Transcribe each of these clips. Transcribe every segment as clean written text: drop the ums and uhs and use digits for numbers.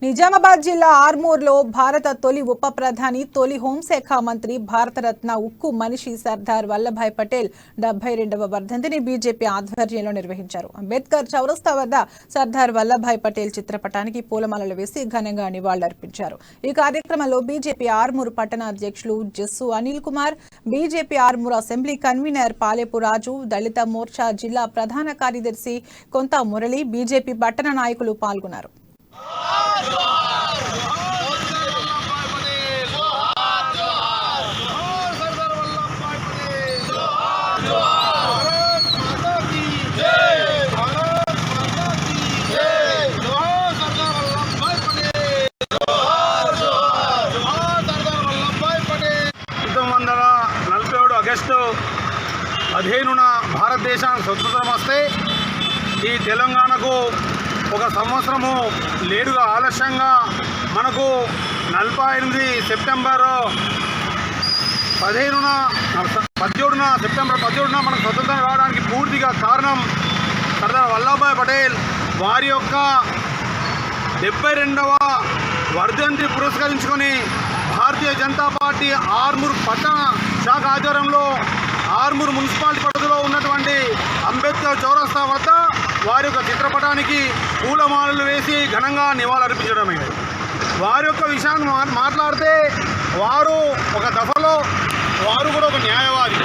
నిజామాబాద్ జిల్లా ఆర్మూర్లో భారత తొలి ఉప ప్రధాని తొలి హోంశాఖ మంత్రి భారతరత్న ఉక్కు మనిషి సర్దార్ వల్లభాయ్ పటేల్ 72వ వర్ధంతిని బీజేపీ ఆధ్వర్యంలో నిర్వహించారు. అంబేద్కర్ చౌరస్తా వద్ద సర్దార్ వల్లభాయ్ పటేల్ చిత్రపటానికి పూలమాలలు వేసి ఘనంగా నివాళులర్పించారు. ఈ కార్యక్రమంలో బీజేపీ ఆర్మూర్ పట్టణ అధ్యక్షులు Jassu Anil Kumar, BJP Armoor assembly convener Palepu Raju, దళిత మోర్చా జిల్లా ప్రధాన కార్యదర్శి కొంత మురళి, బీజేపీ పట్టణ నాయకులు పాల్గొన్నారు. ఆగస్టు 15న భారతదేశానికి స్వతంత్రం వస్తే ఈ తెలంగాణకు ఒక సంవత్సరము లేటుగా ఆలస్యంగా మనకు 48 సెప్టెంబర్ 17న సెప్టెంబర్ 17న మనకు స్వతంత్రం రావడానికి పూర్తిగా కారణం సర్దార్ వల్లభాయ్ పటేల్ వారి యొక్క 72వ వర్ధంతి పురస్కరించుకొని భారతీయ జనతా పార్టీ ఆర్మూర్ పట్టణ శాఖ ఆధ్వర్యంలో ఆర్మూర్ మున్సిపాలిటీ పరిధిలో ఉన్నటువంటి అంబేద్కర్ చౌరస్తా వద్ద వారి యొక్క చిత్రపటానికి పూలమాలలు వేసి ఘనంగా నివాళులర్పించడమైంది. వారి యొక్క విషయాన్ని మాట్లాడితే వారు ఒక దఫలో వారు కూడా ఒక న్యాయవాది,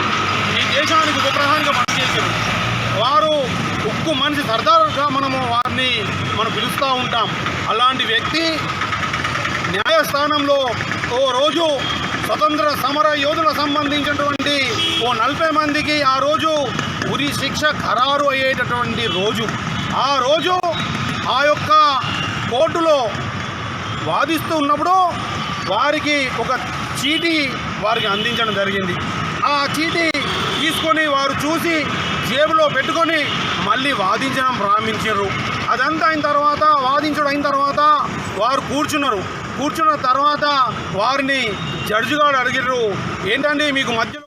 ఈ దేశానికి ఉప ప్రధానిగా పనిచేశారు. వారు ఉక్కు మనిషి సర్దార్గా మనం పిలుస్తూ ఉంటాం. అలాంటి వ్యక్తి న్యాయస్థానంలో ఓ రోజు స్వతంత్ర సమర యోధులకు సంబంధించినటువంటి ఓ 40 మందికి ఆ రోజు ఉరి శిక్ష ఖరారు అయ్యేటటువంటి రోజు. ఆ రోజు ఆ యొక్క కోర్టులో వాదిస్తూ ఉన్నప్పుడు వారికి ఒక చీటీ వారికి అందించడం జరిగింది. ఆ చీటీ తీసుకొని వారు చూసి జేబులో పెట్టుకొని మళ్ళీ వాదించడం ప్రారంభించారు. అదంతా వాదించడం అయిన తర్వాత వారు కూర్చున్న తర్వాత వారిని జడ్జి గారు అడిగారు, ఏంటంటే మీకు మధ్యలో